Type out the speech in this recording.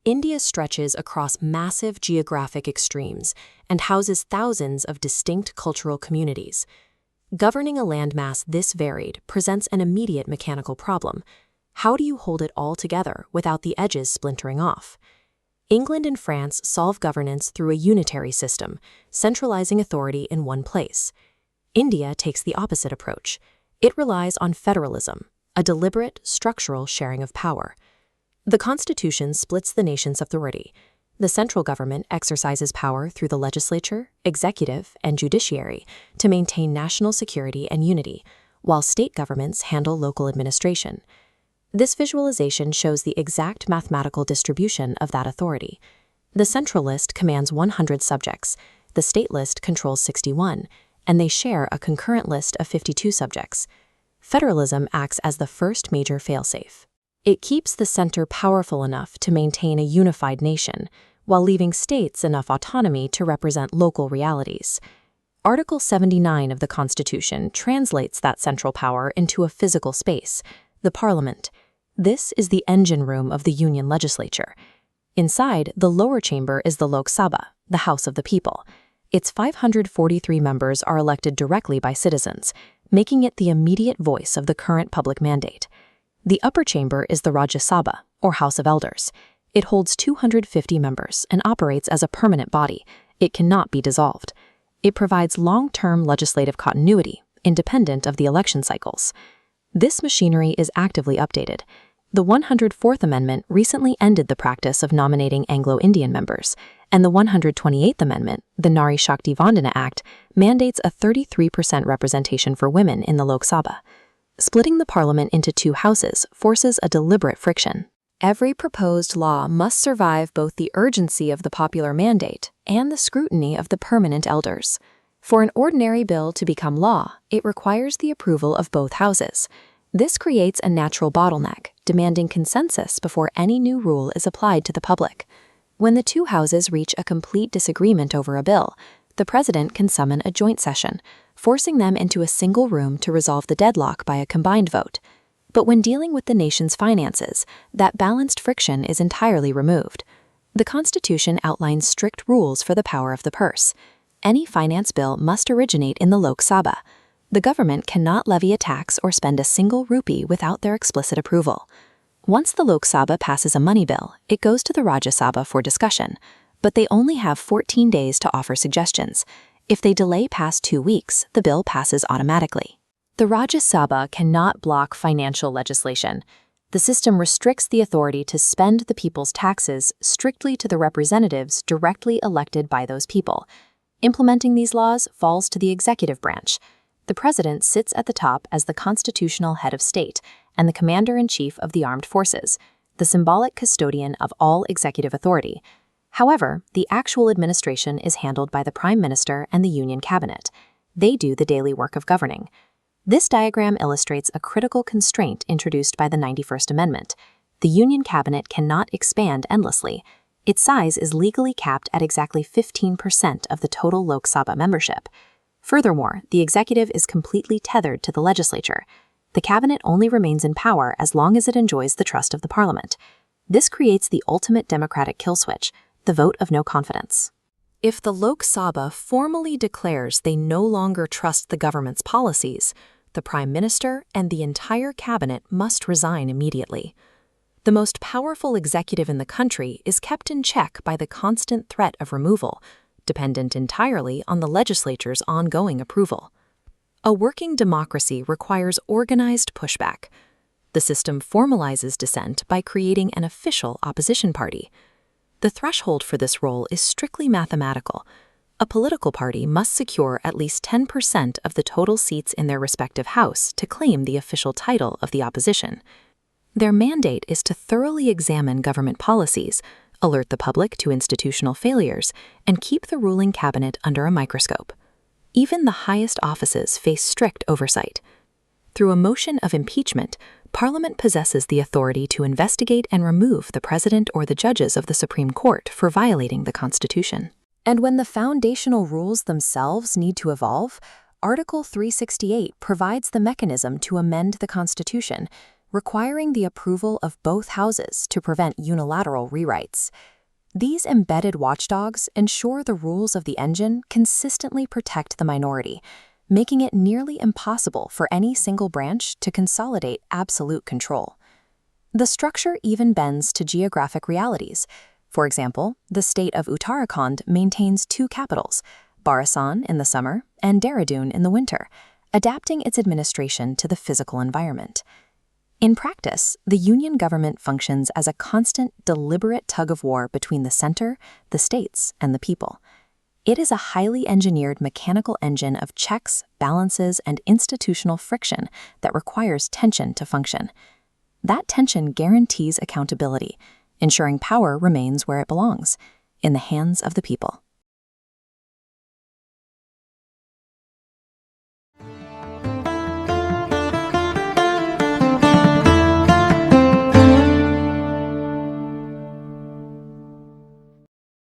India stretches across massive geographic extremes and houses thousands of distinct cultural communities. Governing a landmass this varied presents an immediate mechanical problem. How do you hold it all together without the edges splintering off? England and France solve governance through a unitary system, centralizing authority in one place. India takes the opposite approach. It relies on federalism, a deliberate, structural sharing of power. The Constitution splits the nation's authority. The central government exercises power through the legislature, executive, and judiciary to maintain national security and unity, while state governments handle local administration. This visualization shows the exact mathematical distribution of that authority. The central list commands 100 subjects, the state list controls 61, and they share a concurrent list of 52 subjects. Federalism acts as the first major failsafe. It keeps the center powerful enough to maintain a unified nation, while leaving states enough autonomy to represent local realities. Article 79 of the Constitution translates that central power into a physical space, the Parliament. This is the engine room of the Union legislature. Inside, the lower chamber is the Lok Sabha, the House of the People. Its 543 members are elected directly by citizens, making it the immediate voice of the current public mandate. The upper chamber is the Rajya Sabha, or House of Elders. It holds 250 members and operates as a permanent body. It cannot be dissolved. It provides long-term legislative continuity, independent of the election cycles. This machinery is actively updated. The 104th Amendment recently ended the practice of nominating Anglo-Indian members, and the 128th Amendment, the Nari Shakti Vandana Act, mandates a 33% representation for women in the Lok Sabha. Splitting the parliament into two houses forces a deliberate friction. Every proposed law must survive both the urgency of the popular mandate and the scrutiny of the permanent elders. For an ordinary bill to become law, it requires the approval of both houses. This creates a natural bottleneck, demanding consensus before any new rule is applied to the public. When the two houses reach a complete disagreement over a bill, the president can summon a joint session, forcing them into a single room to resolve the deadlock by a combined vote. But when dealing with the nation's finances, that balanced friction is entirely removed. The Constitution outlines strict rules for the power of the purse. Any finance bill must originate in the Lok Sabha. The government cannot levy a tax or spend a single rupee without their explicit approval. Once the Lok Sabha passes a money bill, it goes to the Rajya Sabha for discussion, but they only have 14 days to offer suggestions. If they delay past 2 weeks, the bill passes automatically. The Rajya Sabha cannot block financial legislation. The system restricts the authority to spend the people's taxes strictly to the representatives directly elected by those people. Implementing these laws falls to the executive branch. The president sits at the top as the constitutional head of state and the commander-in-chief of the armed forces, the symbolic custodian of all executive authority. However, the actual administration is handled by the Prime Minister and the Union Cabinet. They do the daily work of governing. This diagram illustrates a critical constraint introduced by the 91st Amendment. The Union Cabinet cannot expand endlessly. Its size is legally capped at exactly 15% of the total Lok Sabha membership. Furthermore, the executive is completely tethered to the legislature. The cabinet only remains in power as long as it enjoys the trust of the parliament. This creates the ultimate democratic kill switch, the vote of no confidence. If the Lok Sabha formally declares they no longer trust the government's policies, the Prime Minister and the entire cabinet must resign immediately. The most powerful executive in the country is kept in check by the constant threat of removal, dependent entirely on the legislature's ongoing approval. A working democracy requires organized pushback. The system formalizes dissent by creating an official opposition party. The threshold for this role is strictly mathematical. A political party must secure at least 10% of the total seats in their respective house to claim the official title of the opposition. Their mandate is to thoroughly examine government policies, alert the public to institutional failures, and keep the ruling cabinet under a microscope. Even the highest offices face strict oversight. Through a motion of impeachment, Parliament possesses the authority to investigate and remove the President or the judges of the Supreme Court for violating the Constitution. And when the foundational rules themselves need to evolve, Article 368 provides the mechanism to amend the Constitution. requiring the approval of both houses to prevent unilateral rewrites. These embedded watchdogs ensure the rules of the engine consistently protect the minority, making it nearly impossible for any single branch to consolidate absolute control. The structure even bends to geographic realities. For example, the state of Uttarakhand maintains two capitals, Barisan in the summer and Dehradun in the winter, adapting its administration to the physical environment. In practice, the union government functions as a constant, deliberate tug-of-war between the center, the states, and the people. It is a highly engineered mechanical engine of checks, balances, and institutional friction that requires tension to function. That tension guarantees accountability, ensuring power remains where it belongs, in the hands of the people.